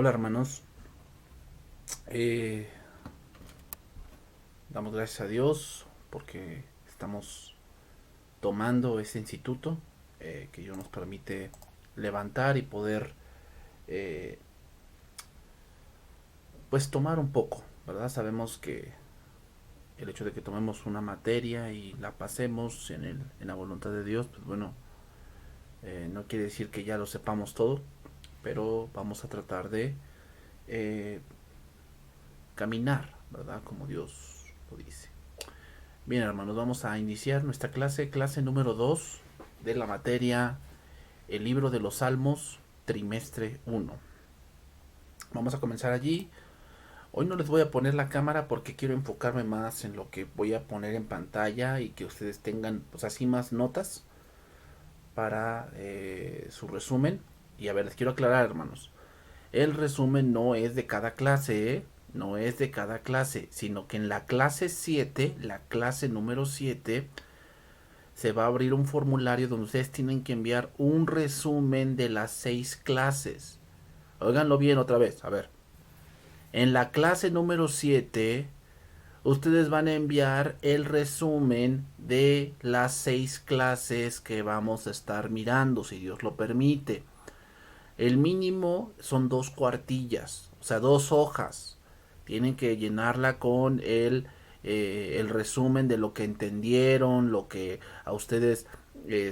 Hola hermanos, Eh, damos gracias a Dios porque estamos tomando este instituto que Dios nos permite levantar y poder eh, pues tomar un poco, ¿verdad? Sabemos que el hecho de que tomemos una materia y la pasemos en la voluntad de Dios, pues bueno, no quiere decir que ya lo sepamos todo, pero vamos a tratar de eh, caminar, ¿verdad? Como Dios lo dice. Bien, hermanos, vamos a iniciar nuestra clase número 2 de la materia El libro de los Salmos, trimestre uno. Vamos a comenzar allí. Hoy no les voy a poner la cámara porque quiero enfocarme más en lo que voy a poner en pantalla y que ustedes tengan, pues así, más notas para su resumen. Y a ver, les quiero aclarar, hermanos. El resumen no es de cada clase, ¿eh? No es de cada clase, sino que en la clase 7, la clase número 7, se va a abrir un formulario donde ustedes tienen que enviar un resumen de las 6 clases. Óiganlo bien otra vez, a ver. En la clase número 7, ustedes van a enviar el resumen de las 6 clases que vamos a estar mirando, si Dios lo permite. El mínimo son 2 cuartillas, o sea, 2 hojas. Tienen que llenarla con el resumen de lo que entendieron, lo que a ustedes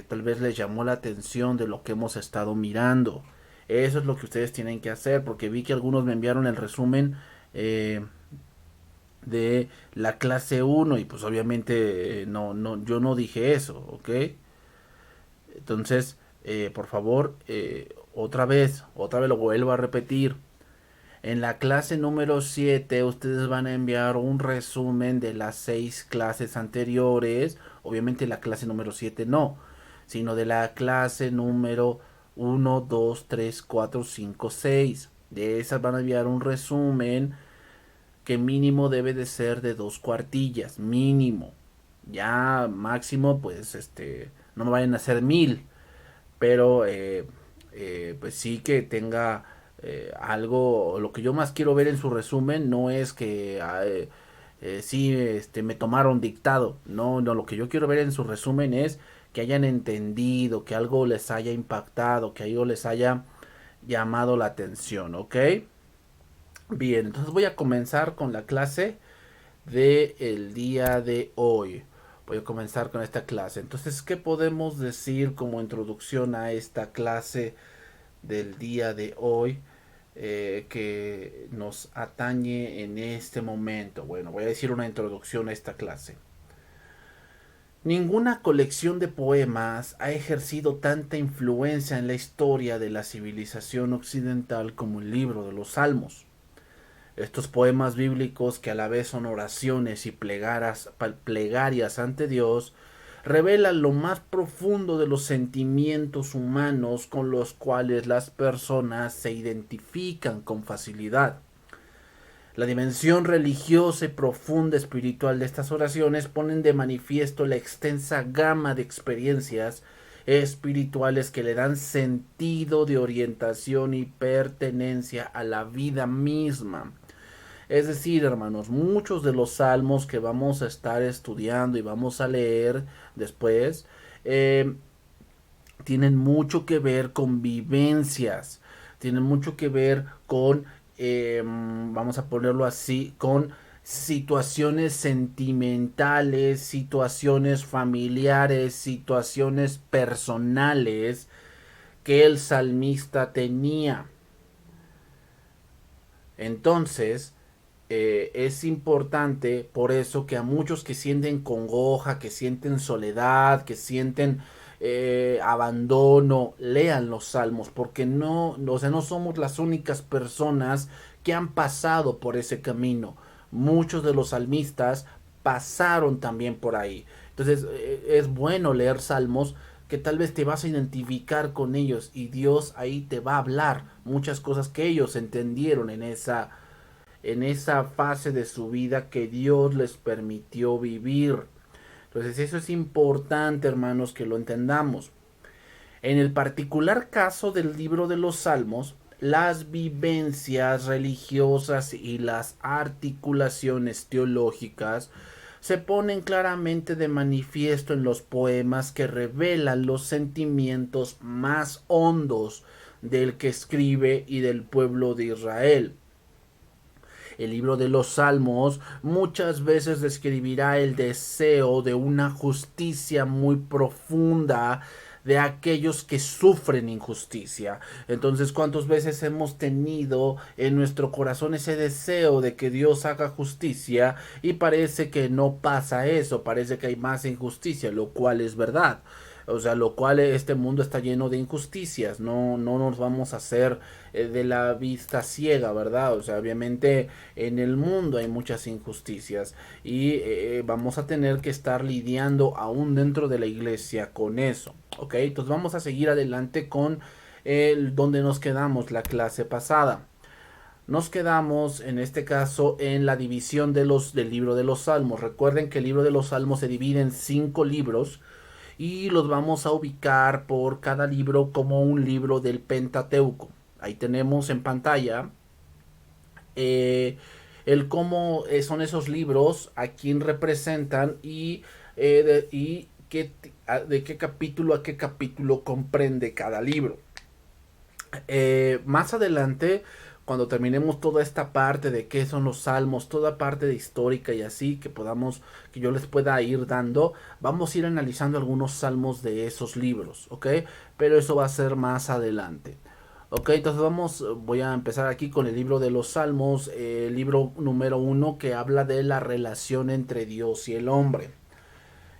tal vez les llamó la atención de lo que hemos estado mirando. Eso es lo que ustedes tienen que hacer, porque vi que algunos me enviaron el resumen eh, de la clase uno y pues obviamente yo no dije eso, ¿ok? Entonces, por favor, otra vez lo vuelvo a repetir. En la clase número 7 ustedes van a enviar un resumen de las 6 clases anteriores. Obviamente la clase número 7 no, sino de la clase número uno, 2, 3, 4, 5, 6. De esas van a enviar un resumen que mínimo debe de ser de 2 cuartillas, mínimo. Ya máximo, pues no me vayan a hacer 1000, pero pues sí que tenga algo. Lo que yo más quiero ver en su resumen no es que sí, me tomaron dictado. No, no, lo que yo quiero ver en su resumen es que hayan entendido, que algo les haya impactado, que algo les haya llamado la atención, ¿ok? Bien, entonces voy a comenzar con la clase de el día de hoy. Voy a comenzar con esta clase. Entonces, ¿qué podemos decir como introducción a esta clase del día de hoy que nos atañe en este momento? Bueno, voy a decir una introducción a esta clase. Ninguna colección de poemas ha ejercido tanta influencia en la historia de la civilización occidental como el libro de los Salmos. Estos poemas bíblicos, que a la vez son oraciones y plegarias ante Dios, revelan lo más profundo de los sentimientos humanos con los cuales las personas se identifican con facilidad. La dimensión religiosa y profunda espiritual de estas oraciones ponen de manifiesto la extensa gama de experiencias espirituales que le dan sentido de orientación y pertenencia a la vida misma. Es decir, hermanos, muchos de los salmos que vamos a estar estudiando y vamos a leer después eh, tienen mucho que ver con vivencias, tienen mucho que ver con, vamos a ponerlo así, con situaciones sentimentales, situaciones familiares, situaciones personales que el salmista tenía. Entonces, es importante por eso que a muchos que sienten congoja, que sienten soledad, que sienten abandono, lean los salmos, porque o sea, no somos las únicas personas que han pasado por ese camino. Muchos de los salmistas pasaron también por ahí. Entonces, es bueno leer salmos que tal vez te vas a identificar con ellos y Dios ahí te va a hablar muchas cosas que ellos entendieron en esa fase de su vida que Dios les permitió vivir. Entonces eso es importante, hermanos, que lo entendamos. En el particular caso del libro de los Salmos, las vivencias religiosas y las articulaciones teológicas se ponen claramente de manifiesto en los poemas que revelan los sentimientos más hondos del que escribe y del pueblo de Israel. El libro de los Salmos muchas veces describirá el deseo de una justicia muy profunda de aquellos que sufren injusticia. Entonces, ¿cuántas veces hemos tenido en nuestro corazón ese deseo de que Dios haga justicia y parece que no pasa eso, parece que hay más injusticia, lo cual es verdad? O sea, lo cual este mundo está lleno de injusticias, no nos vamos a hacer de la vista ciega, ¿verdad? O sea, obviamente en el mundo hay muchas injusticias y vamos a tener que estar lidiando aún dentro de la iglesia con eso, ¿ok? Entonces vamos a seguir adelante con donde nos quedamos la clase pasada. Nos quedamos en este caso en la división del libro de los Salmos. Recuerden que el libro de los Salmos se divide en 5 libros y los vamos a ubicar por cada libro como un libro del Pentateuco. Ahí tenemos en pantalla eh, el cómo son esos libros, a quién representan y de qué capítulo a qué capítulo comprende cada libro. Más adelante, cuando terminemos toda esta parte de qué son los salmos, toda parte de histórica y así, que yo les pueda ir dando, vamos a ir analizando algunos salmos de esos libros, ¿ok? Pero eso va a ser más adelante. Ok, entonces voy a empezar aquí con el libro de los Salmos, el libro número 1 que habla de la relación entre Dios y el hombre.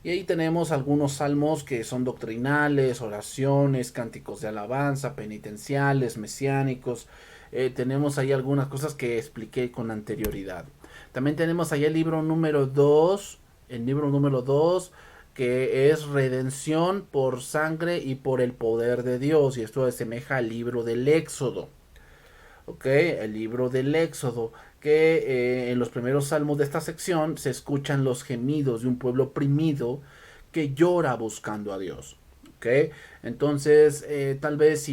Y ahí tenemos algunos salmos que son doctrinales, oraciones, cánticos de alabanza, penitenciales, mesiánicos. Tenemos ahí algunas cosas que expliqué con anterioridad. También tenemos ahí el libro número 2 que es redención por sangre y por el poder de Dios. Y esto asemeja al libro del Éxodo. Ok, el libro del Éxodo, que en los primeros salmos de esta sección se escuchan los gemidos de un pueblo oprimido que llora buscando a Dios. Ok, entonces tal vez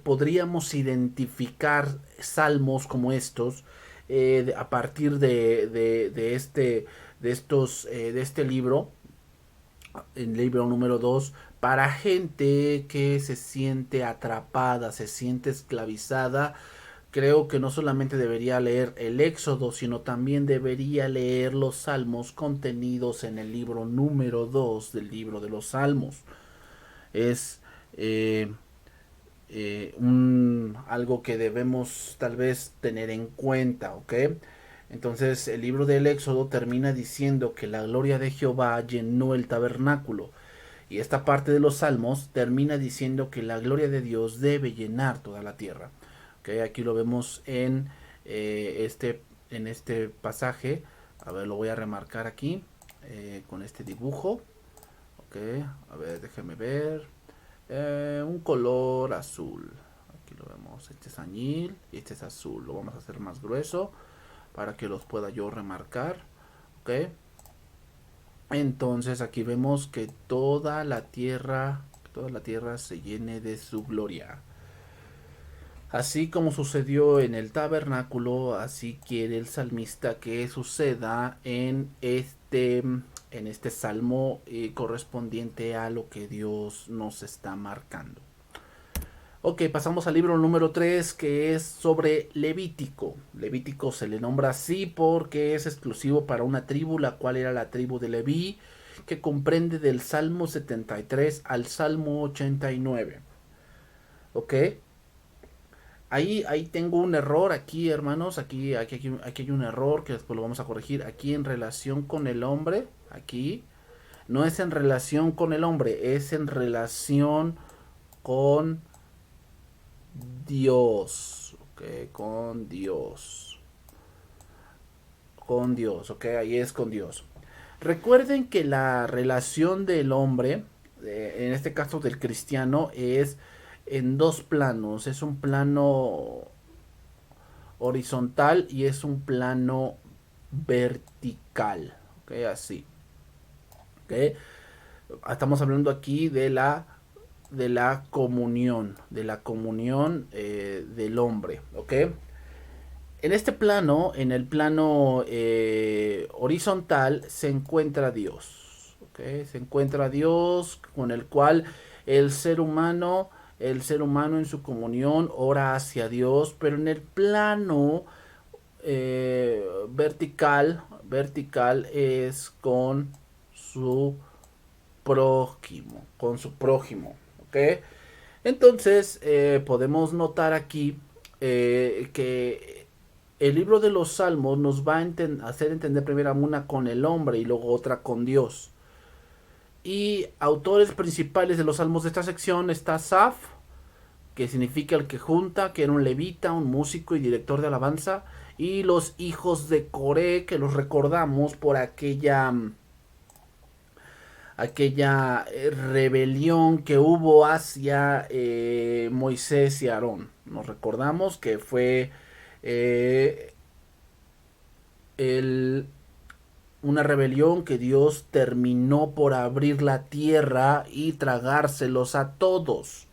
podríamos identificar salmos como estos a partir de este libro, el libro número 2 para gente que se siente atrapada, se siente esclavizada. Creo que no solamente debería leer el Éxodo, sino también debería leer los salmos contenidos en el libro número 2 del libro de los salmos. Es eh, algo que debemos tal vez tener en cuenta, ¿ok? Entonces el libro del Éxodo termina diciendo que la gloria de Jehová llenó el tabernáculo. Y esta parte de los salmos termina diciendo que la gloria de Dios debe llenar toda la tierra. ¿Okay? Aquí lo vemos en este pasaje. A ver, lo voy a remarcar aquí con este dibujo. Okay. A ver, déjeme ver. Un color azul. Aquí lo vemos. Este es añil y este es azul. Lo vamos a hacer más grueso para que los pueda yo remarcar. Ok. Entonces aquí vemos que toda la tierra se llene de su gloria. Así como sucedió en el tabernáculo, así quiere el salmista que suceda en este salmo correspondiente a lo que Dios nos está marcando. Ok, pasamos al libro número 3 que es sobre Levítico. Levítico se le nombra así porque es exclusivo para una tribu, la cual era la tribu de Leví, que comprende del Salmo 73 al Salmo 89. Ok, ahí tengo un error aquí, hermanos. Aquí hay un error que después lo vamos a corregir. Aquí en relación con el hombre, aquí no es en relación con el hombre, es en relación con Dios, ok, con Dios, ok, ahí es con Dios. Recuerden que la relación del hombre, en este caso del cristiano, es en dos planos, es un plano horizontal y es un plano vertical, ok, así, ok. Estamos hablando aquí de la del hombre, ¿ok? En este plano, en el plano horizontal, se encuentra Dios, ¿ok? Se encuentra Dios con el cual el ser humano, el ser humano en su comunión ora hacia Dios, pero en el plano vertical es su con su prójimo, ¿ok? Entonces podemos notar aquí que el libro de los Salmos nos va a hacer entender primero una con el hombre y luego otra con Dios. Y autores principales de los Salmos de esta sección está Asaf, que significa el que junta, que era un levita, un músico y director de alabanza, y los hijos de Coré, que los recordamos por aquella rebelión que hubo hacia Moisés y Aarón. Nos recordamos que fue eh, el, una rebelión que Dios terminó por abrir la tierra y tragárselos a todos.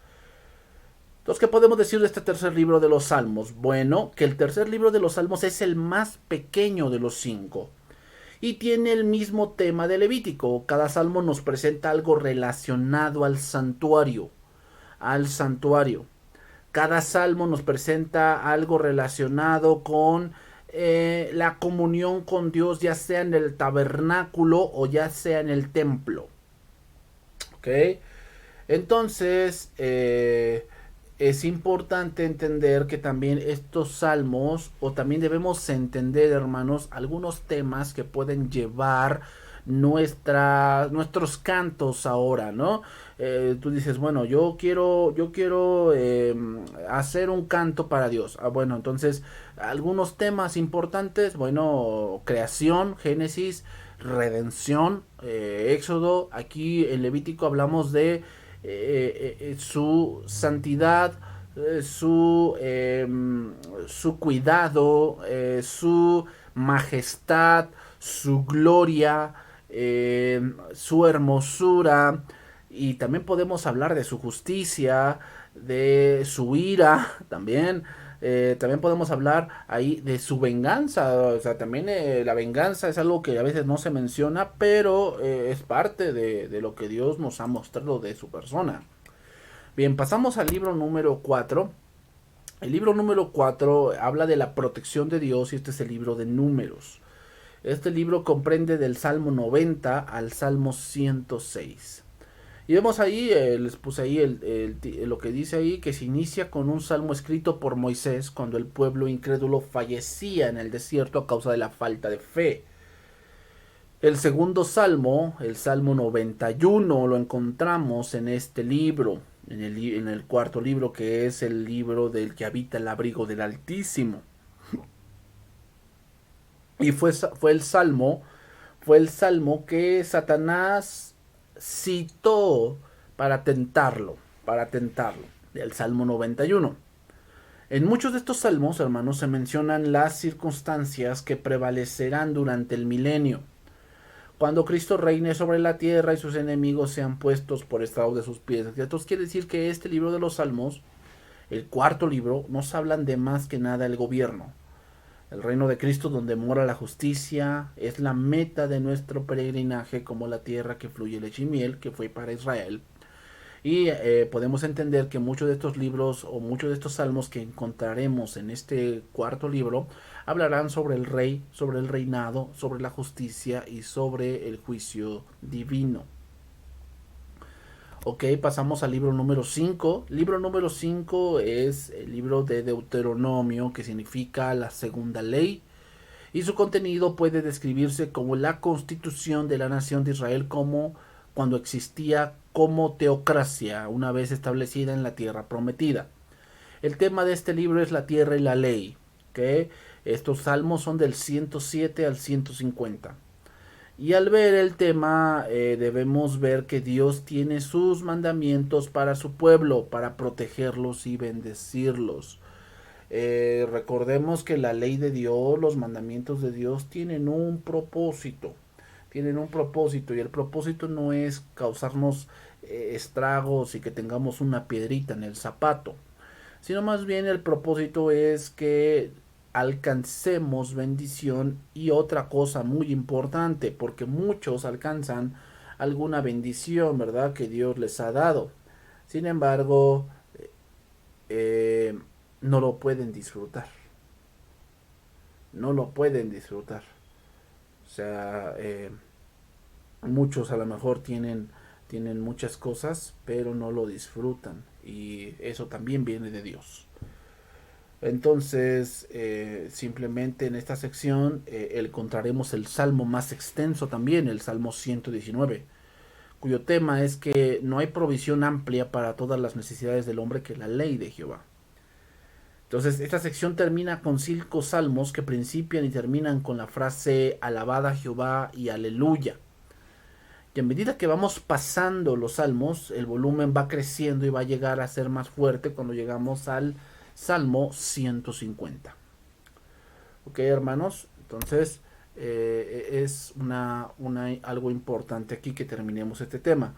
Entonces, ¿qué podemos decir de este tercer libro de los Salmos? Bueno, que el tercer libro de los Salmos es el más pequeño de los 5 y tiene el mismo tema de Levítico. Cada salmo nos presenta algo relacionado al santuario. Al santuario. Cada salmo nos presenta algo relacionado con la comunión con Dios, ya sea en el tabernáculo o ya sea en el templo. ¿Ok? Entonces, es importante entender que también estos salmos, o también debemos entender, hermanos, algunos temas que pueden llevar nuestros cantos ahora, ¿no? Tú dices, bueno, yo quiero hacer un canto para Dios. Ah, bueno, entonces, algunos temas importantes, bueno, creación, Génesis, redención, Éxodo. Aquí en Levítico hablamos de su santidad, su cuidado, su majestad, su gloria, su hermosura, y también podemos hablar de su justicia, de su ira, también. También podemos hablar ahí de su venganza. O sea, también la venganza es algo que a veces no se menciona, pero es parte de lo que Dios nos ha mostrado de su persona. Bien, pasamos al libro número 4. El libro número 4 habla de la protección de Dios y este es el libro de Números. Este libro comprende del Salmo 90 al Salmo 106. Y vemos ahí, les puse ahí lo que dice ahí, que se inicia con un salmo escrito por Moisés cuando el pueblo incrédulo fallecía en el desierto a causa de la falta de fe. El segundo salmo, el Salmo 91, lo encontramos en este libro, en el cuarto libro, que es el libro del que habita el abrigo del Altísimo. Y fue el salmo que Satanás citó para tentarlo, el Salmo 91. En muchos de estos salmos, hermanos, se mencionan las circunstancias que prevalecerán durante el milenio, cuando Cristo reine sobre la tierra y sus enemigos sean puestos por estrado de sus pies. Entonces quiere decir que este libro de los Salmos, el cuarto libro, nos hablan de más que nada el gobierno. El reino de Cristo donde mora la justicia es la meta de nuestro peregrinaje como la tierra que fluye leche y miel, que fue para Israel. Y podemos entender que muchos de estos libros o muchos de estos salmos que encontraremos en este cuarto libro hablarán sobre el rey, sobre el reinado, sobre la justicia y sobre el juicio divino. Ok, pasamos al libro número 5. Libro número 5 es el libro de Deuteronomio, que significa la segunda ley. Y su contenido puede describirse como la constitución de la nación de Israel como cuando existía como teocracia una vez establecida en la tierra prometida. El tema de este libro es la tierra y la ley. ¿Okay? Estos salmos son del 107 al 150. Y al ver el tema debemos ver que Dios tiene sus mandamientos para su pueblo, para protegerlos y bendecirlos. Recordemos que la ley de Dios, los mandamientos de Dios tienen un propósito. tienen un propósito, y el propósito no es causarnos estragos y que tengamos una piedrita en el zapato, sino más bien el propósito es que alcancemos bendición. Y otra cosa muy importante, porque muchos alcanzan alguna bendición, ¿verdad? Que Dios les ha dado. Sin embargo, eh, no lo pueden disfrutar. No lo pueden disfrutar. O sea, muchos a lo mejor tienen muchas cosas, pero no lo disfrutan. Y eso también viene de Dios. Entonces, simplemente en esta sección encontraremos el salmo más extenso también, el Salmo 119, cuyo tema es que no hay provisión amplia para todas las necesidades del hombre que la ley de Jehová. Entonces, esta sección termina con 5 salmos que principian y terminan con la frase alabada a Jehová y aleluya. Y a medida que vamos pasando los salmos, el volumen va creciendo y va a llegar a ser más fuerte cuando llegamos al Salmo 150. Ok, hermanos, entonces es algo importante aquí que terminemos este tema.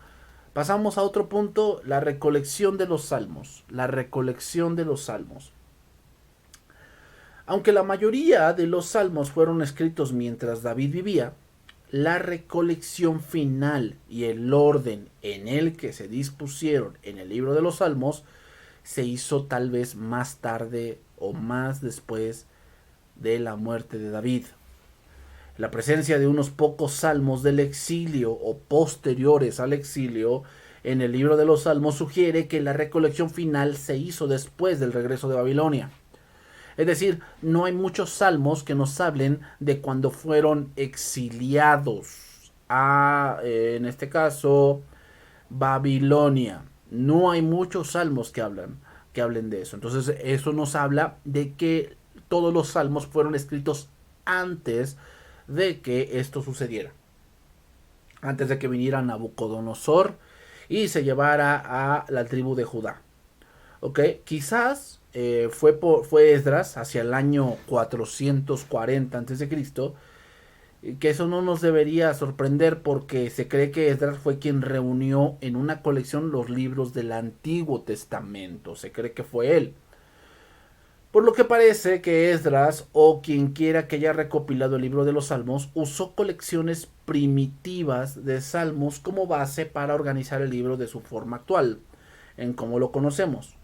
Pasamos a otro punto, la recolección de los salmos. La recolección de los salmos. Aunque la mayoría de los salmos fueron escritos mientras David vivía, la recolección final y el orden en el que se dispusieron en el libro de los salmos se hizo tal vez más tarde o más después de la muerte de David. La presencia de unos pocos salmos del exilio o posteriores al exilio en el libro de los salmos sugiere que la recolección final se hizo después del regreso de Babilonia. Es decir, no hay muchos salmos que nos hablen de cuando fueron exiliados a, en este caso, Babilonia. No hay muchos salmos que hablen de eso. Entonces, eso nos habla de que todos los salmos fueron escritos antes de que esto sucediera. Antes de que viniera Nabucodonosor y se llevara a la tribu de Judá. ¿Ok? Quizás fue Esdras hacia el año 440 a.C., que eso no nos debería sorprender porque se cree que Esdras fue quien reunió en una colección los libros del Antiguo Testamento. Se cree que fue él. Por lo que parece que Esdras, o quien quiera que haya recopilado el libro de los Salmos, usó colecciones primitivas de salmos como base para organizar el libro de su forma actual, en cómo lo conocemos.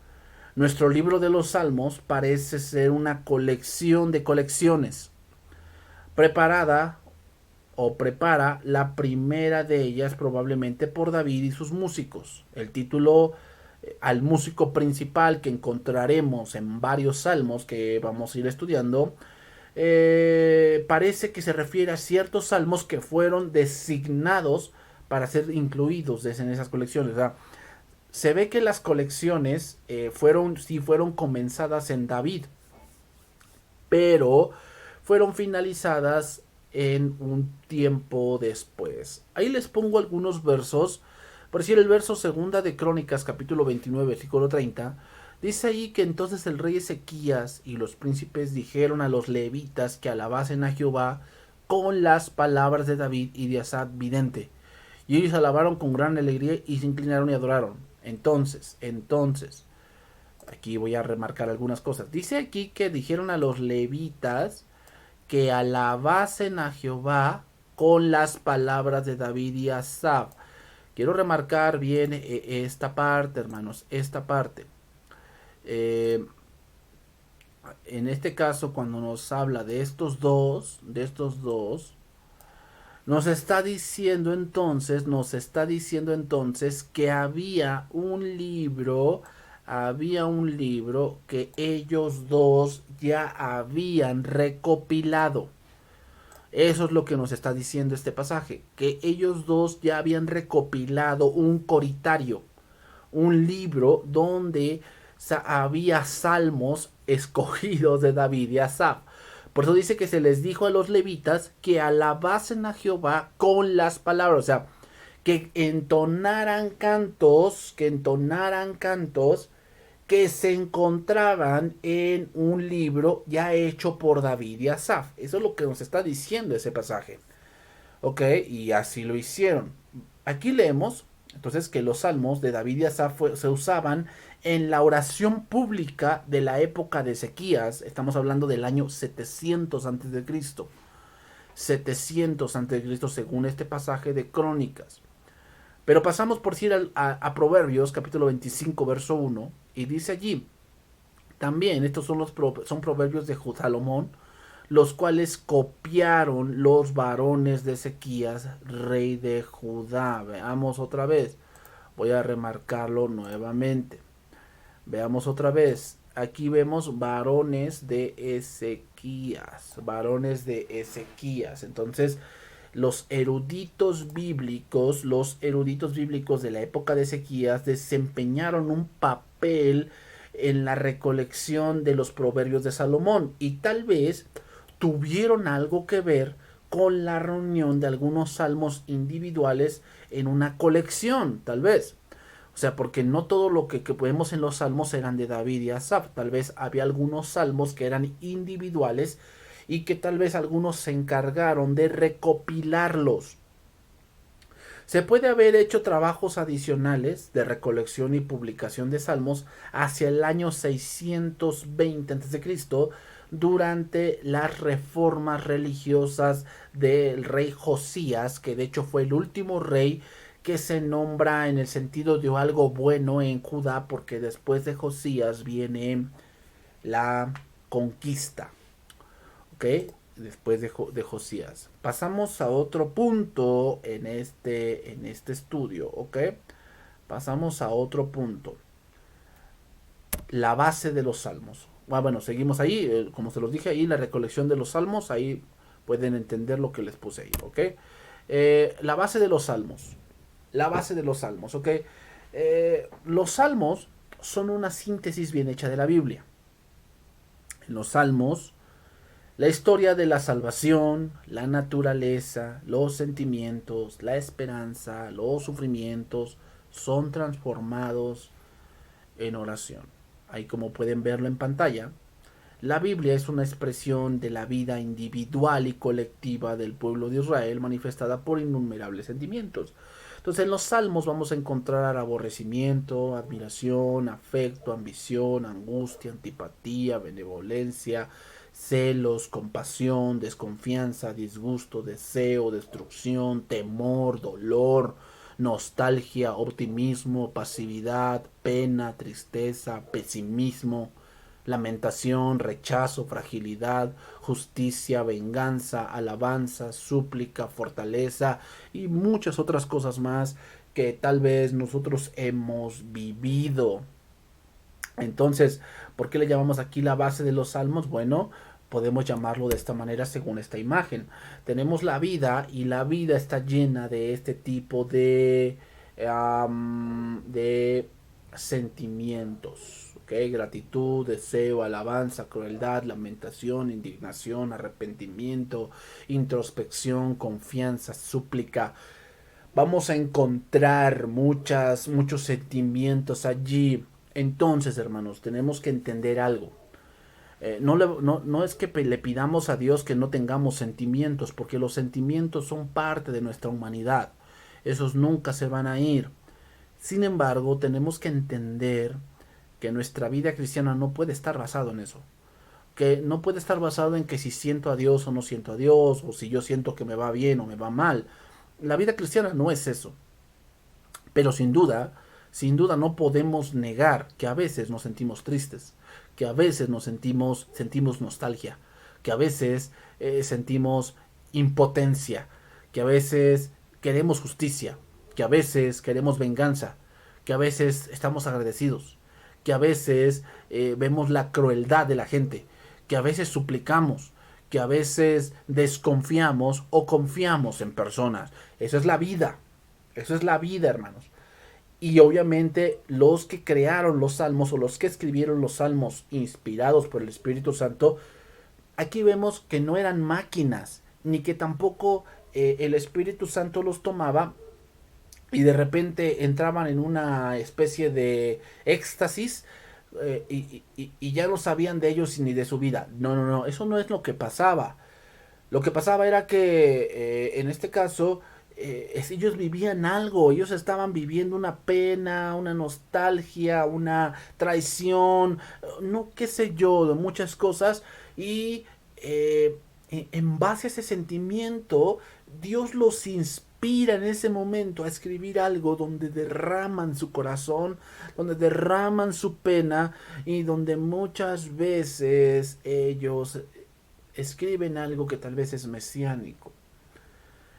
Nuestro libro de los Salmos parece ser una colección de colecciones, preparada o prepara la primera de ellas probablemente por David y sus músicos. El título al músico principal que encontraremos en varios salmos que vamos a ir estudiando, parece que se refiere a ciertos salmos que fueron designados para ser incluidos en esas colecciones. O sea, se ve que las colecciones fueron comenzadas en David, pero fueron finalizadas en un tiempo después. Ahí les pongo algunos versos. Por decir, el verso segunda de Crónicas, capítulo 29, versículo 30, dice ahí que entonces el rey Ezequías y los príncipes dijeron a los levitas que alabasen a Jehová con las palabras de David y de Asaf vidente. Y ellos alabaron con gran alegría y se inclinaron y adoraron. Entonces, aquí voy a remarcar algunas cosas. Dice aquí que dijeron a los levitas que alabasen a Jehová con las palabras de David y Asaf. Quiero remarcar bien esta parte, hermanos, esta parte. En este caso, cuando nos habla de estos dos, nos está diciendo entonces que había un libro que ellos dos ya habían recopilado. Eso es lo que nos está diciendo este pasaje, que ellos dos ya habían recopilado un coritario, un libro donde había salmos escogidos de David y Asaf. Por eso dice que se les dijo a los levitas que alabasen a Jehová con las palabras, o sea, que entonaran cantos que se encontraban en un libro ya hecho por David y Asaf. Eso es lo que nos está diciendo ese pasaje. Ok, y así lo hicieron. Aquí leemos entonces que los salmos de David y Asaf se usaban en la oración pública de la época de Ezequías. Estamos hablando del año 700 antes de Cristo. 700 antes de Cristo según este pasaje de Crónicas. Pero pasamos por ir a Proverbios capítulo 25 verso 1 y dice allí, también estos son proverbios de Salomón, los cuales copiaron los varones de Ezequías, rey de Judá. Veamos otra vez. Voy a remarcarlo nuevamente. Veamos otra vez. Aquí vemos varones de Ezequías. Varones de Ezequías. Entonces, los eruditos bíblicos de la época de Ezequías desempeñaron un papel en la recolección de los proverbios de Salomón y tal vez tuvieron algo que ver con la reunión de algunos salmos individuales en una colección, tal vez. O sea, porque no todo lo que vemos en los salmos eran de David y Asaf. Tal vez había algunos salmos que eran individuales y que tal vez algunos se encargaron de recopilarlos. Se puede haber hecho trabajos adicionales de recolección y publicación de salmos hacia el año 620 a.C. durante las reformas religiosas del rey Josías, que de hecho fue el último rey que se nombra en el sentido de algo bueno en Judá, porque después de Josías viene la conquista. ¿Ok? Después de Josías. Pasamos a otro punto en este estudio, ¿ok? Pasamos a otro punto. La base de los salmos. Bueno, seguimos ahí, como se los dije ahí, la recolección de los salmos, ahí pueden entender lo que les puse ahí, ¿ok? La base de los salmos. La base de los salmos, ¿ok? Los salmos son una síntesis bien hecha de la Biblia. En los salmos, la historia de la salvación, la naturaleza, los sentimientos, la esperanza, los sufrimientos son transformados en oración. Ahí como pueden verlo en pantalla, la Biblia es una expresión de la vida individual y colectiva del pueblo de Israel manifestada por innumerables sentimientos. Entonces en los salmos vamos a encontrar aborrecimiento, admiración, afecto, ambición, angustia, antipatía, benevolencia, celos, compasión, desconfianza, disgusto, deseo, destrucción, temor, dolor, nostalgia, optimismo, pasividad, pena, tristeza, pesimismo, lamentación, rechazo, fragilidad, justicia, venganza, alabanza, súplica, fortaleza y muchas otras cosas más que tal vez nosotros hemos vivido. Entonces, ¿por qué le llamamos aquí la base de los salmos? Bueno, podemos llamarlo de esta manera según esta imagen. Tenemos la vida y la vida está llena de este tipo de sentimientos. ¿Okay? Gratitud, deseo, alabanza, crueldad, lamentación, indignación, arrepentimiento, introspección, confianza, súplica. Vamos a encontrar muchos sentimientos allí. Entonces, hermanos, tenemos que entender algo. No es que le pidamos a Dios que no tengamos sentimientos, porque los sentimientos son parte de nuestra humanidad. Esos nunca se van a ir. Sin embargo, tenemos que entender que nuestra vida cristiana no puede estar basado en eso. Que no puede estar basado en que si siento a Dios o no siento a Dios, o si yo siento que me va bien o me va mal. La vida cristiana no es eso. Pero sin duda no podemos negar que a veces nos sentimos tristes, que a veces sentimos nostalgia, que a veces sentimos impotencia, que a veces queremos justicia, que a veces queremos venganza, que a veces estamos agradecidos, que a veces vemos la crueldad de la gente, que a veces suplicamos, que a veces desconfiamos o confiamos en personas. Eso es la vida. Eso es la vida, hermanos. Y obviamente los que crearon los salmos o los que escribieron los salmos inspirados por el Espíritu Santo, aquí vemos que no eran máquinas, ni que tampoco el Espíritu Santo los tomaba y de repente entraban en una especie de éxtasis y ya no sabían de ellos ni de su vida. No, eso no es lo que pasaba. Lo que pasaba era que en este caso ellos vivían algo, ellos estaban viviendo una pena, una nostalgia, una traición, no qué sé yo, de muchas cosas y en base a ese sentimiento Dios los inspira en ese momento a escribir algo donde derraman su corazón, donde derraman su pena y donde muchas veces ellos escriben algo que tal vez es mesiánico.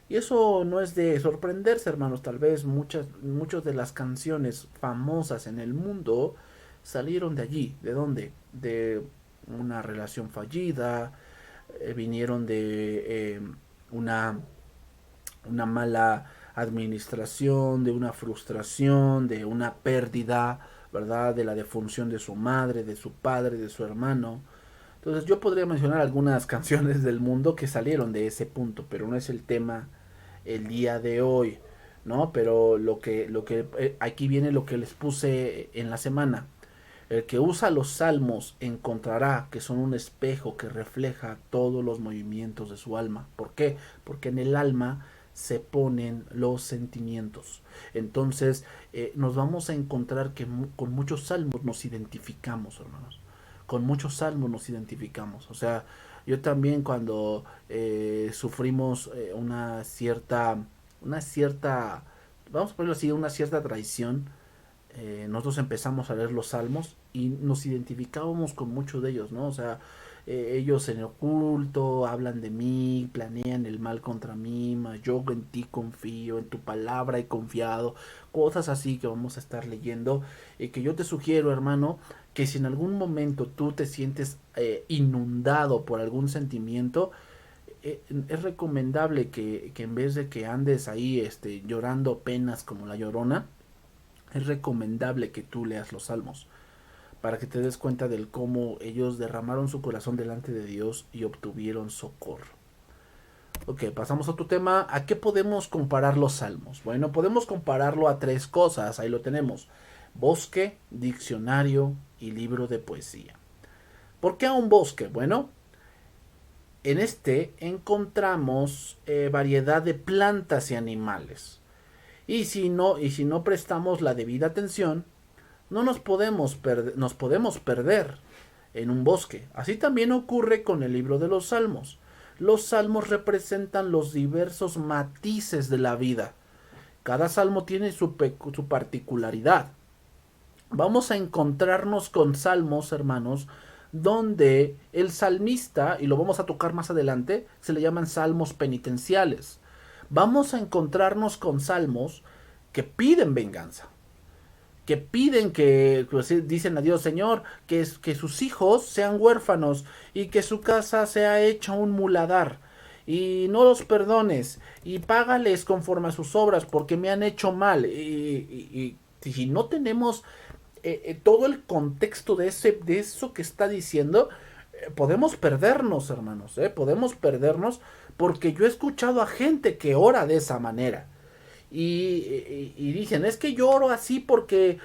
Y eso no es de sorprenderse, hermanos. Tal vez muchas de las canciones famosas en el mundo salieron de allí. ¿De dónde? De una relación fallida, vinieron de una mala administración, de una frustración, de una pérdida, ¿verdad? De la defunción de su madre, de su padre, de su hermano. Entonces yo podría mencionar algunas canciones del mundo que salieron de ese punto, pero no es el tema el día de hoy, ¿no? Pero aquí viene lo que les puse en la semana. El que usa los salmos encontrará que son un espejo que refleja todos los movimientos de su alma. ¿Por qué? Porque en el alma se ponen los sentimientos. Entonces nos vamos a encontrar que con muchos salmos nos identificamos, hermanos. Con muchos salmos nos identificamos. O sea, yo también cuando sufrimos vamos a ponerlo así, una cierta traición, nosotros empezamos a leer los salmos y nos identificábamos con muchos de ellos, ¿no? O sea, ellos en oculto hablan de mí, planean el mal contra mí, mas yo en ti confío, en tu palabra he confiado, cosas así que vamos a estar leyendo y que yo te sugiero, hermano, que si en algún momento tú te sientes inundado por algún sentimiento, es recomendable que en vez de que andes ahí llorando penas como la Llorona, es recomendable que tú leas los salmos para que te des cuenta del cómo ellos derramaron su corazón delante de Dios y obtuvieron socorro. Ok, pasamos a otro tema. ¿A qué podemos comparar los salmos? Bueno, podemos compararlo a tres cosas. Ahí lo tenemos: bosque, diccionario y libro de poesía. ¿Por qué a un bosque? Bueno, en este encontramos variedad de plantas y animales. Y si no prestamos la debida atención, no nos podemos perder en un bosque. Así también ocurre con el libro de los Salmos. Los salmos representan los diversos matices de la vida. Cada salmo tiene su particularidad. Vamos a encontrarnos con salmos, hermanos, donde el salmista, y lo vamos a tocar más adelante, se le llaman salmos penitenciales. Vamos a encontrarnos con salmos que piden venganza, que piden que pues, dicen a Dios: Señor, que sus hijos sean huérfanos y que su casa sea hecha un muladar, y no los perdones y págales conforme a sus obras porque me han hecho mal. Y si no tenemos todo el contexto de eso que está diciendo, podemos perdernos, hermanos, podemos perdernos, porque yo he escuchado a gente que ora de esa manera. Y dicen: es que yo oro así porque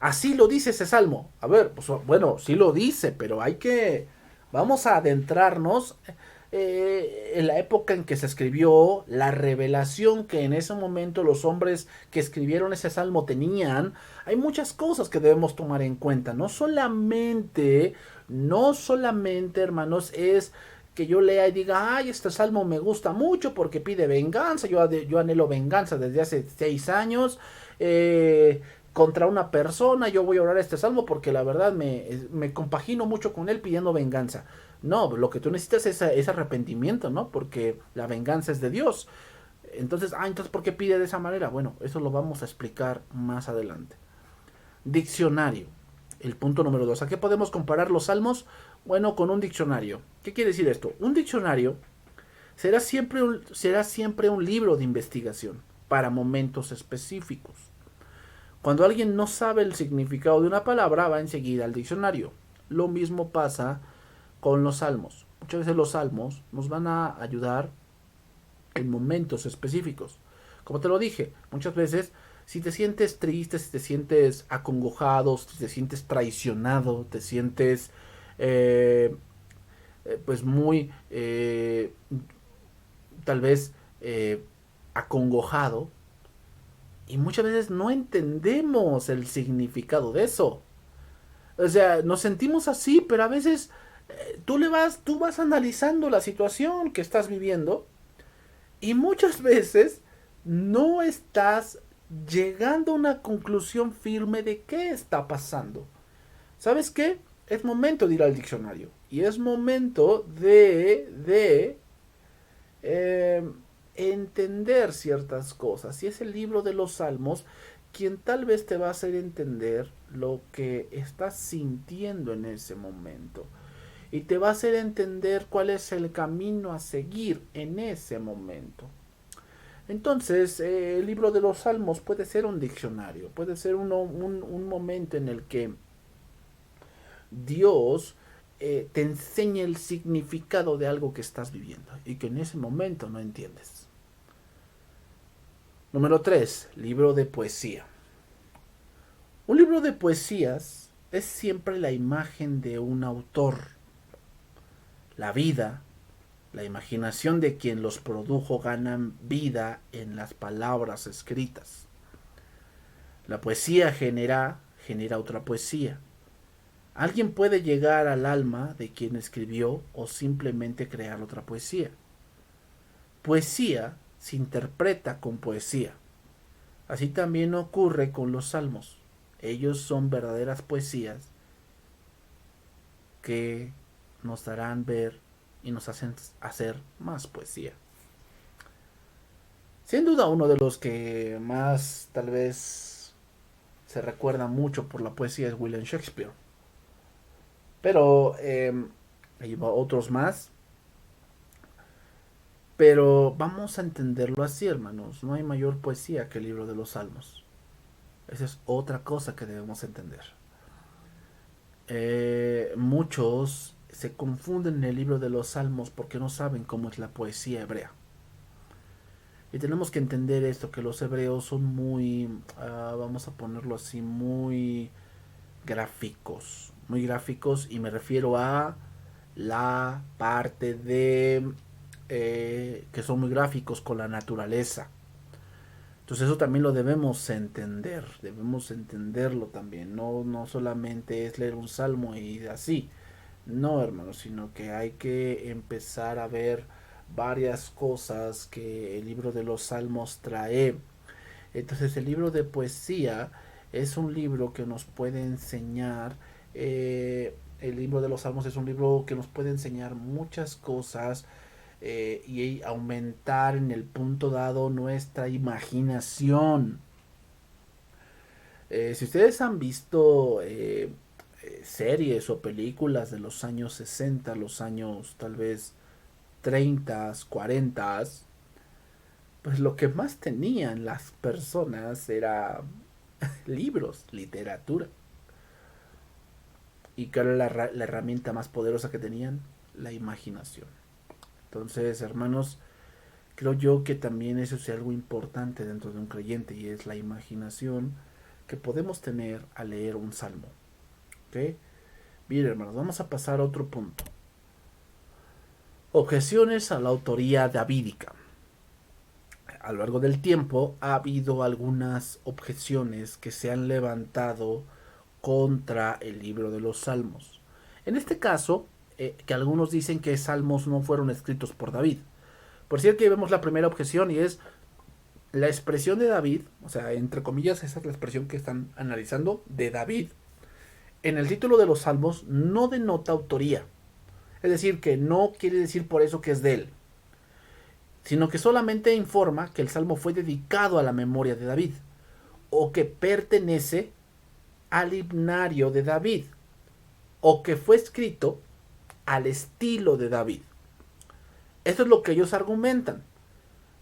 así lo dice ese salmo. A ver, pues bueno, sí lo dice, pero vamos a adentrarnos en la época en que se escribió, la revelación que en ese momento los hombres que escribieron ese salmo tenían. Hay muchas cosas que debemos tomar en cuenta. No solamente, hermanos, es que yo lea y diga: ay, este salmo me gusta mucho porque pide venganza. Yo anhelo venganza desde hace 6 años. Contra una persona, yo voy a orar este salmo porque la verdad me compagino mucho con él pidiendo venganza. No, lo que tú necesitas es arrepentimiento, ¿no? Porque la venganza es de Dios. Entonces, ¿por qué pide de esa manera? Bueno, eso lo vamos a explicar más adelante. Diccionario. El punto número 2. ¿A qué podemos comparar los salmos? Bueno, con un diccionario. ¿Qué quiere decir esto? Un diccionario será siempre un libro de investigación para momentos específicos. Cuando alguien no sabe el significado de una palabra, va enseguida al diccionario. Lo mismo pasa con los salmos. Muchas veces los salmos nos van a ayudar en momentos específicos. Como te lo dije, muchas veces si te sientes triste, si te sientes acongojado, si te sientes traicionado, te sientes eh, pues muy tal vez acongojado, y muchas veces no entendemos el significado de eso. O sea, nos sentimos así, pero a veces tú vas analizando la situación que estás viviendo y muchas veces no estás llegando a una conclusión firme de qué está pasando. ¿Sabes qué? Es momento de ir al diccionario y es momento de eh, entender ciertas cosas. Y es el libro de los Salmos quien tal vez te va a hacer entender lo que estás sintiendo en ese momento. Y te va a hacer entender cuál es el camino a seguir en ese momento. Entonces, el libro de los Salmos puede ser un diccionario, puede ser un momento en el que Dios te enseña el significado de algo que estás viviendo y que en ese momento no entiendes. Número 3, libro de poesía. Un libro de poesías es siempre la imagen de un autor, la vida, la imaginación de quien los produjo ganan vida en las palabras escritas. La poesía genera otra poesía. Alguien puede llegar al alma de quien escribió o simplemente crear otra poesía. Poesía se interpreta con poesía. Así también ocurre con los salmos. Ellos son verdaderas poesías que nos harán ver y nos hacen hacer más poesía. Sin duda uno de los que más tal vez se recuerda mucho por la poesía es William Shakespeare. Pero hay otros más. Pero vamos a entenderlo así, hermanos. No hay mayor poesía que el libro de los Salmos. Esa es otra cosa que debemos entender. Muchos se confunden en el libro de los Salmos porque no saben cómo es la poesía hebrea. Y tenemos que entender esto, que los hebreos son muy, vamos a ponerlo así, muy gráficos. Muy gráficos, y me refiero a la parte de que son muy gráficos con la naturaleza. Entonces eso también lo debemos entenderlo también. No, no solamente es leer un salmo y así, no, hermano, sino que hay que empezar a ver varias cosas que el libro de los salmos trae. Entonces el libro de poesía es un libro que nos puede enseñar, el libro de los salmos es un libro que nos puede enseñar muchas cosas, y aumentar en el punto dado nuestra imaginación. Si ustedes han visto series o películas de los años 60, los años tal vez 30, 40, pues lo que más tenían las personas era libros, literatura. ¿Y cuál era la herramienta más poderosa que tenían? La imaginación. Entonces, hermanos, creo yo que también eso es algo importante dentro de un creyente, y es la imaginación que podemos tener al leer un salmo. ¿Ok? Bien, hermanos, vamos a pasar a otro punto. Objeciones a la autoría davídica. A lo largo del tiempo ha habido algunas objeciones que se han levantado contra el libro de los salmos. En este caso, que algunos dicen que salmos no fueron escritos por David. Por cierto, que vemos la primera objeción, y es la expresión de David, o sea, entre comillas, esa es la expresión que están analizando, de David, en el título de los salmos no denota autoría. Es decir, que no quiere decir por eso que es de él, sino que solamente informa que el salmo fue dedicado a la memoria de David, o que pertenece al himnario de David, o que fue escrito al estilo de David. Eso es lo que ellos argumentan.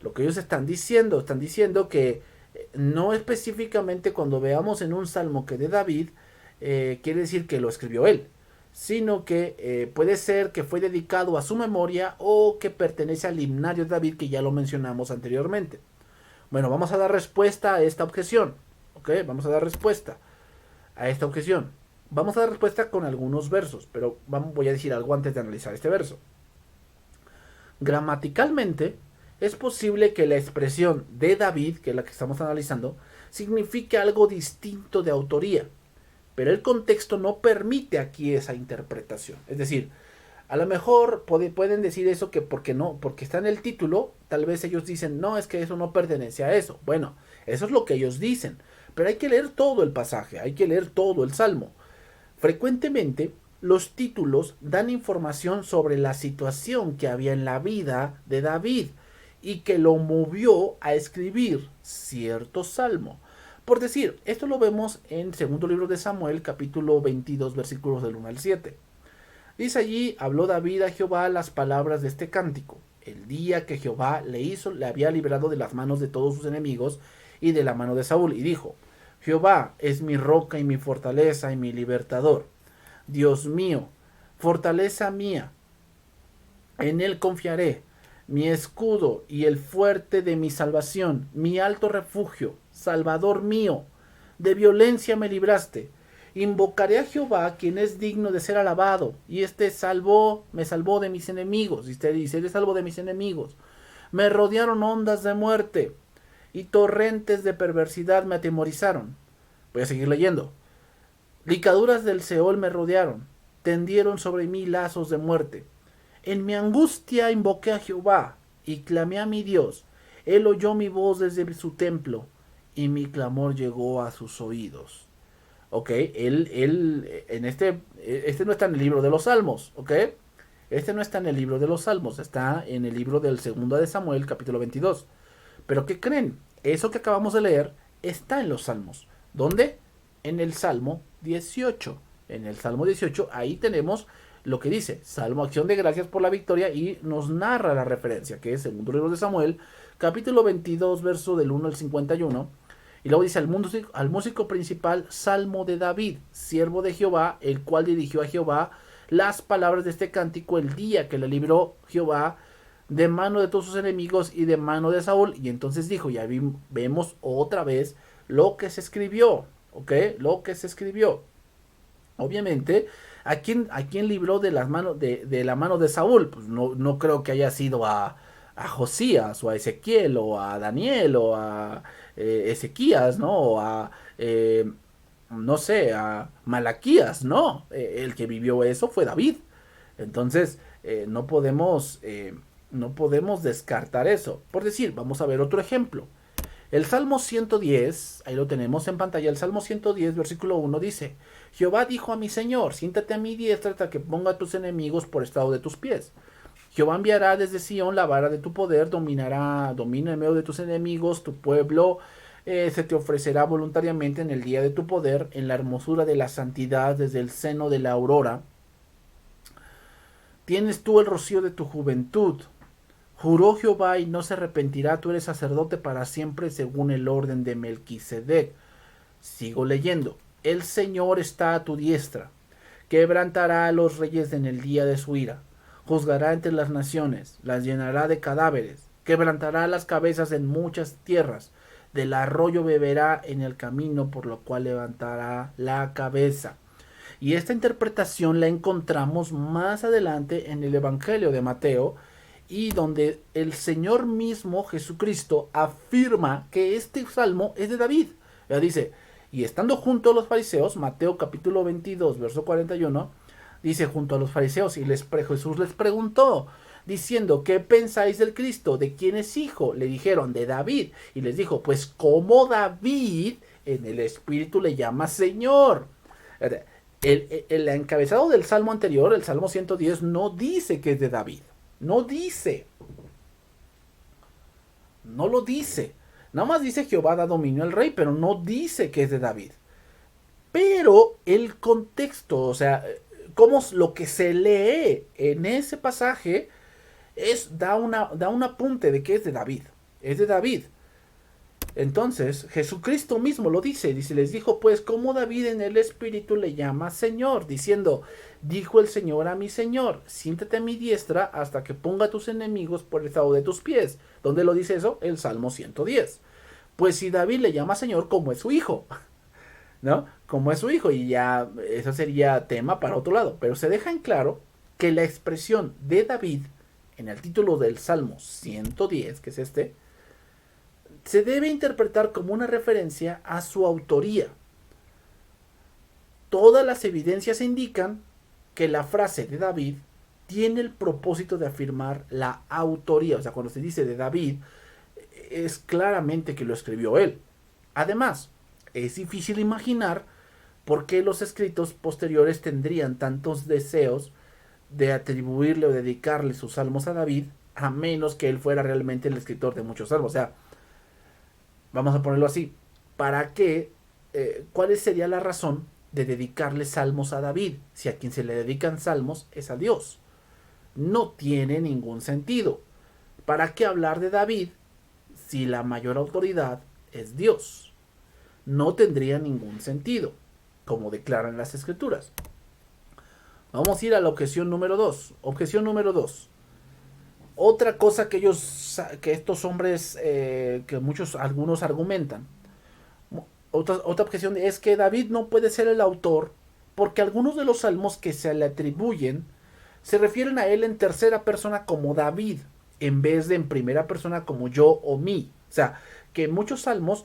Lo que ellos están diciendo que no específicamente cuando veamos en un salmo que de David, quiere decir que lo escribió él, sino que puede ser que fue dedicado a su memoria o que pertenece al himnario de David, que ya lo mencionamos anteriormente. Bueno, vamos a dar respuesta a esta objeción. ¿Ok? Vamos a dar respuesta a esta objeción. Vamos a dar respuesta con algunos versos, pero voy a decir algo antes de analizar este verso. Gramaticalmente, es posible que la expresión de David, que es la que estamos analizando, signifique algo distinto de autoría, pero el contexto no permite aquí esa interpretación. Es decir, a lo mejor pueden decir eso que porque está en el título, tal vez ellos dicen, no, es que eso no pertenece a eso. Bueno, eso es lo que ellos dicen, pero hay que leer todo el pasaje, hay que leer todo el salmo. Frecuentemente, los títulos dan información sobre la situación que había en la vida de David y que lo movió a escribir cierto salmo. Por decir, esto lo vemos en segundo libro de Samuel, capítulo 22, versículos del 1 al 7. Dice allí, habló David a Jehová las palabras de este cántico. El día que Jehová le había librado de las manos de todos sus enemigos y de la mano de Saúl, y dijo, Jehová es mi roca y mi fortaleza y mi libertador. Dios mío, fortaleza mía, en él confiaré, mi escudo y el fuerte de mi salvación, mi alto refugio, Salvador mío, de violencia me libraste. Invocaré a Jehová, quien es digno de ser alabado, y me salvó de mis enemigos, y seré salvo de mis enemigos. Me rodearon ondas de muerte, y torrentes de perversidad me atemorizaron. Voy a seguir leyendo. Licaduras del Seol me rodearon, tendieron sobre mí lazos de muerte. En mi angustia invoqué a Jehová, y clamé a mi Dios. Él oyó mi voz desde su templo, y mi clamor llegó a sus oídos. Ok, este no está en el libro de los Salmos, ok. Este no está en el libro de los Salmos, está en el libro del segundo de Samuel, capítulo 22. Pero ¿qué creen? Eso que acabamos de leer está en los Salmos. ¿Dónde? En el Salmo 18. En el Salmo 18, ahí tenemos lo que dice, Salmo Acción de Gracias por la victoria, y nos narra la referencia, que es el segundo libro de Samuel, capítulo 22, verso del 1 al 51. Y luego dice al músico principal, Salmo de David, siervo de Jehová, el cual dirigió a Jehová las palabras de este cántico el día que le libró Jehová de mano de todos sus enemigos y de mano de Saúl. Y entonces dijo, ya vemos otra vez lo que se escribió, ¿ok? Lo que se escribió. Obviamente, ¿a quién libró de la mano de Saúl? Pues no creo que haya sido a Josías o a Ezequiel o a Daniel o a Ezequías, ¿no? O a, no sé, a Malaquías, ¿no? El que vivió eso fue David. Entonces, no podemos descartar eso. Por decir, vamos a ver otro ejemplo. El Salmo 110, ahí lo tenemos en pantalla, el Salmo 110, versículo 1 dice, Jehová dijo a mi Señor, siéntate a mi diestra hasta que ponga a tus enemigos por estrado de tus pies. Jehová enviará desde Sión la vara de tu poder, domina en medio de tus enemigos, tu pueblo se te ofrecerá voluntariamente en el día de tu poder, en la hermosura de la santidad desde el seno de la aurora. Tienes tú el rocío de tu juventud. Juró Jehová y no se arrepentirá, tú eres sacerdote para siempre según el orden de Melquisedec. Sigo leyendo. El Señor está a tu diestra. Quebrantará a los reyes en el día de su ira. Juzgará entre las naciones, las llenará de cadáveres. Quebrantará las cabezas en muchas tierras. Del arroyo beberá en el camino por lo cual levantará la cabeza. Y esta interpretación la encontramos más adelante en el Evangelio de Mateo, y donde el Señor mismo, Jesucristo, afirma que este salmo es de David. Ya dice, y estando junto a los fariseos, Mateo capítulo 22, verso 41, dice, junto a los fariseos, y Jesús les preguntó, diciendo, ¿qué pensáis del Cristo? ¿De quién es hijo? Le dijeron, de David. Y les dijo, pues como David en el Espíritu le llama Señor. El encabezado del salmo anterior, el Salmo 110, no dice que es de David. No dice. No lo dice. Nada más dice Jehová da dominio al rey, pero no dice que es de David. Pero el contexto, o sea, como lo que se lee en ese pasaje da un apunte de que es de David. Es de David. Entonces, Jesucristo mismo lo dice, les dijo, pues, como David en el Espíritu le llama Señor, diciendo, dijo el Señor a mi Señor, siéntate a mi diestra hasta que ponga a tus enemigos por el estrado de tus pies. ¿Dónde lo dice eso? El Salmo 110. Pues si David le llama Señor, ¿cómo es su hijo? ¿no? Como es su hijo, y ya eso sería tema para otro lado. Pero se deja en claro que la expresión de David en el título del Salmo 110, que es este, se debe interpretar como una referencia a su autoría. Todas las evidencias indican que la frase de David tiene el propósito de afirmar la autoría. O sea, cuando se dice de David, es claramente que lo escribió él. Además, es difícil imaginar por qué los escritos posteriores tendrían tantos deseos de atribuirle o dedicarle sus salmos a David, a menos que él fuera realmente el escritor de muchos salmos. O sea, vamos a ponerlo así, ¿para qué? ¿Cuál sería la razón de dedicarle salmos a David? Si a quien se le dedican salmos es a Dios. No tiene ningún sentido. ¿Para qué hablar de David si la mayor autoridad es Dios? No tendría ningún sentido, como declaran las escrituras. Vamos a ir a la objeción número 2. Objeción número 2. Otra cosa que estos hombres, algunos argumentan, otra objeción es que David no puede ser el autor porque algunos de los salmos que se le atribuyen se refieren a él en tercera persona como David, en vez de en primera persona como yo o mí. O sea, que en muchos salmos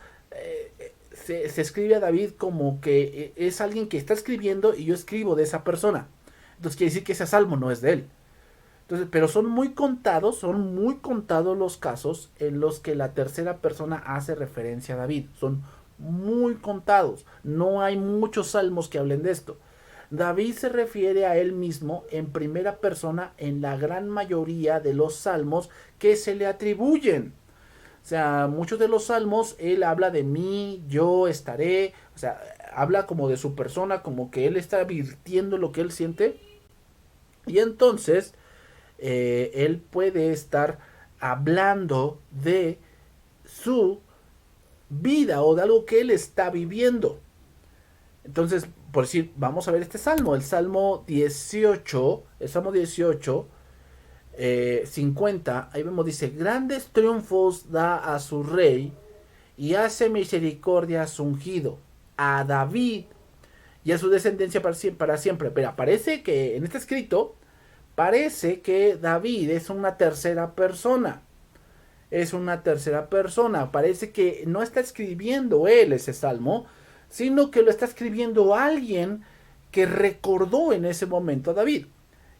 se escribe a David como que es alguien que está escribiendo y yo escribo de esa persona. Entonces quiere decir que ese salmo no es de él. Entonces, pero son muy contados los casos en los que la tercera persona hace referencia a David. Son muy contados. No hay muchos salmos que hablen de esto. David se refiere a él mismo en primera persona en la gran mayoría de los salmos que se le atribuyen. O sea, muchos de los salmos él habla de mí, yo estaré, o sea, habla como de su persona, como que él está advirtiendo lo que él siente. Y entonces él puede estar hablando de su vida o de algo que él está viviendo. Entonces, por decir, vamos a ver este salmo, el Salmo 18, 50, ahí vemos, dice, grandes triunfos da a su rey y hace misericordia a su ungido, a David y a su descendencia para siempre. Pero parece que en este escrito, parece que David es una tercera persona. Es una tercera persona. Parece que no está escribiendo él ese salmo, sino que lo está escribiendo alguien que recordó en ese momento a David.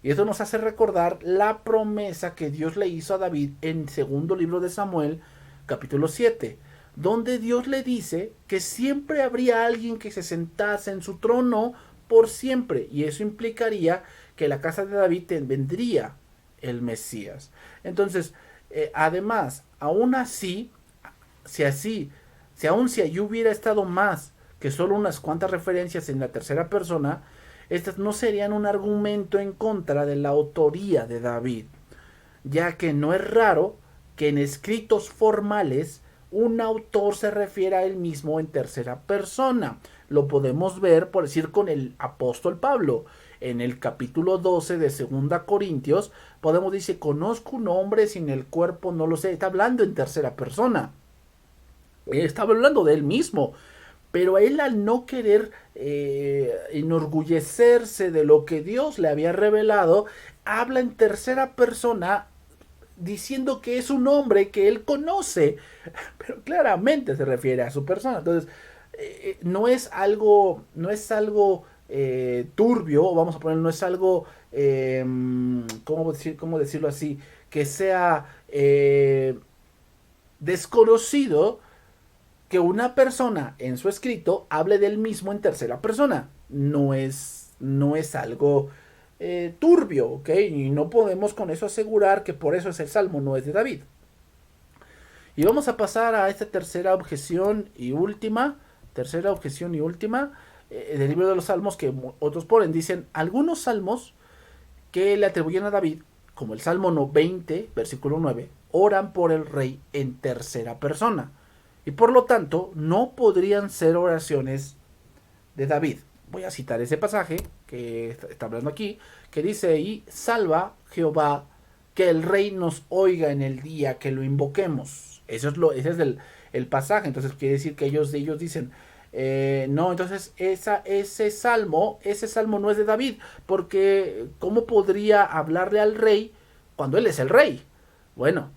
Y esto nos hace recordar la promesa que Dios le hizo a David en segundo libro de Samuel, capítulo 7, donde Dios le dice que siempre habría alguien que se sentase en su trono por siempre. Y eso implicaría que la casa de David vendría el Mesías. Entonces, además, aún así, si aún si allí hubiera estado más que solo unas cuantas referencias en la tercera persona, estas no serían un argumento en contra de la autoría de David, ya que no es raro que en escritos formales un autor se refiera a él mismo en tercera persona. Lo podemos ver, por decir, con el apóstol Pablo. En el capítulo 12 de 2 Corintios, podemos decir, conozco un hombre sin el cuerpo, no lo sé. Está hablando en tercera persona. Está hablando de él mismo. Pero él, al no querer enorgullecerse de lo que Dios le había revelado, habla en tercera persona diciendo que es un hombre que él conoce, pero claramente se refiere a su persona. Entonces, turbio, vamos a poner, no es algo, ¿cómo decirlo así? Que sea desconocido que una persona en su escrito hable del mismo en tercera persona. No es algo turbio, ¿ok? Y no podemos con eso asegurar que por eso es el salmo, no es de David. Y vamos a pasar a esta tercera objeción y última, del libro de los salmos, que otros ponen, dicen, algunos salmos que le atribuyen a David, como el Salmo 20, versículo 9, oran por el rey en tercera persona. Y por lo tanto, no podrían ser oraciones de David. Voy a citar ese pasaje que está hablando aquí, que dice, y salva Jehová, que el rey nos oiga en el día que lo invoquemos. Ese es el pasaje. Entonces quiere decir que ellos dicen, No, entonces ese salmo no es de David, porque ¿cómo podría hablarle al rey cuando él es el rey? Bueno,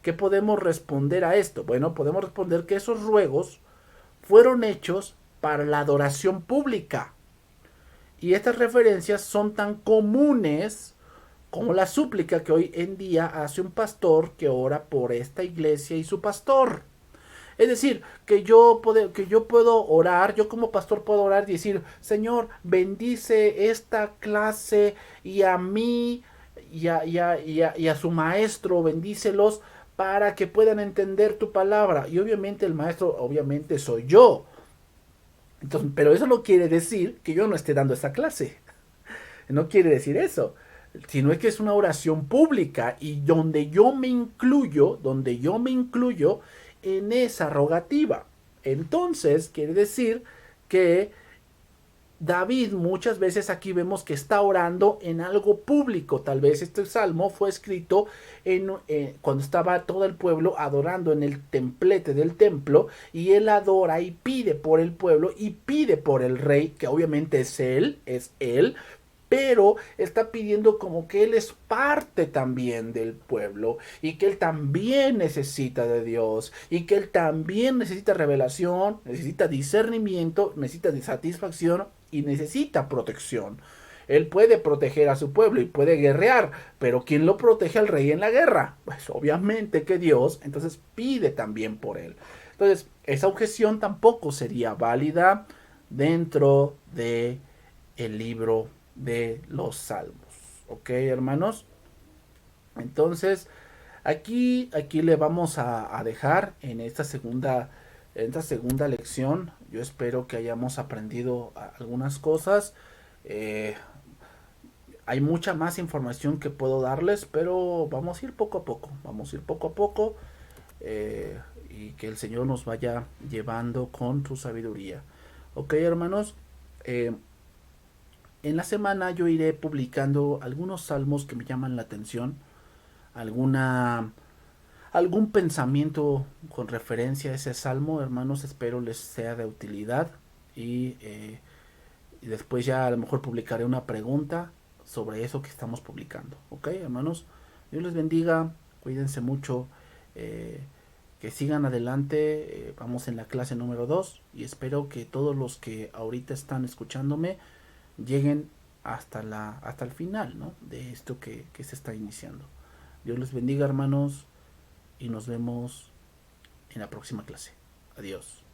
¿qué podemos responder a esto? Bueno, podemos responder que esos ruegos fueron hechos para la adoración pública. Y estas referencias son tan comunes como la súplica que hoy en día hace un pastor que ora por esta iglesia y su pastor. Es decir, que yo puedo orar, yo como pastor puedo orar y decir, Señor, bendice esta clase y a mí y a su maestro, bendícelos para que puedan entender tu palabra. Y obviamente el maestro, obviamente soy yo. Entonces, pero eso no quiere decir que yo no esté dando esa clase. No quiere decir eso, sino es que es una oración pública y donde yo me incluyo en esa rogativa. Entonces, quiere decir que David muchas veces aquí vemos que está orando en algo público. Tal vez este salmo fue escrito cuando estaba todo el pueblo adorando en el templete del templo y él adora y pide por el pueblo y pide por el rey, que obviamente es él, pero está pidiendo como que él es parte también del pueblo y que él también necesita de Dios y que él también necesita revelación, necesita discernimiento, necesita satisfacción y necesita protección. Él puede proteger a su pueblo y puede guerrear, pero ¿quién lo protege al rey en la guerra? Pues obviamente que Dios, entonces pide también por él. Entonces, esa objeción tampoco sería válida dentro de el libro de los salmos. ¿Ok, hermanos? Entonces, aquí le vamos a dejar en esta segunda lección. Yo espero que hayamos aprendido algunas cosas. Eh, Hay mucha más información que puedo darles, pero vamos a ir poco a poco. Vamos a ir poco a poco y que el Señor nos vaya llevando con su sabiduría. Ok, hermanos. Eh, en la semana yo iré publicando algunos salmos que me llaman la atención, alguna algún pensamiento con referencia a ese salmo, hermanos, espero les sea de utilidad y después ya a lo mejor publicaré una pregunta sobre eso que estamos publicando. Ok, hermanos, Dios les bendiga, cuídense mucho, eh, que sigan adelante, vamos en la clase número 2 y espero que todos los que ahorita están escuchándome lleguen hasta el final, ¿no? De esto que se está iniciando. Dios les bendiga, hermanos, y nos vemos en la próxima clase. Adiós.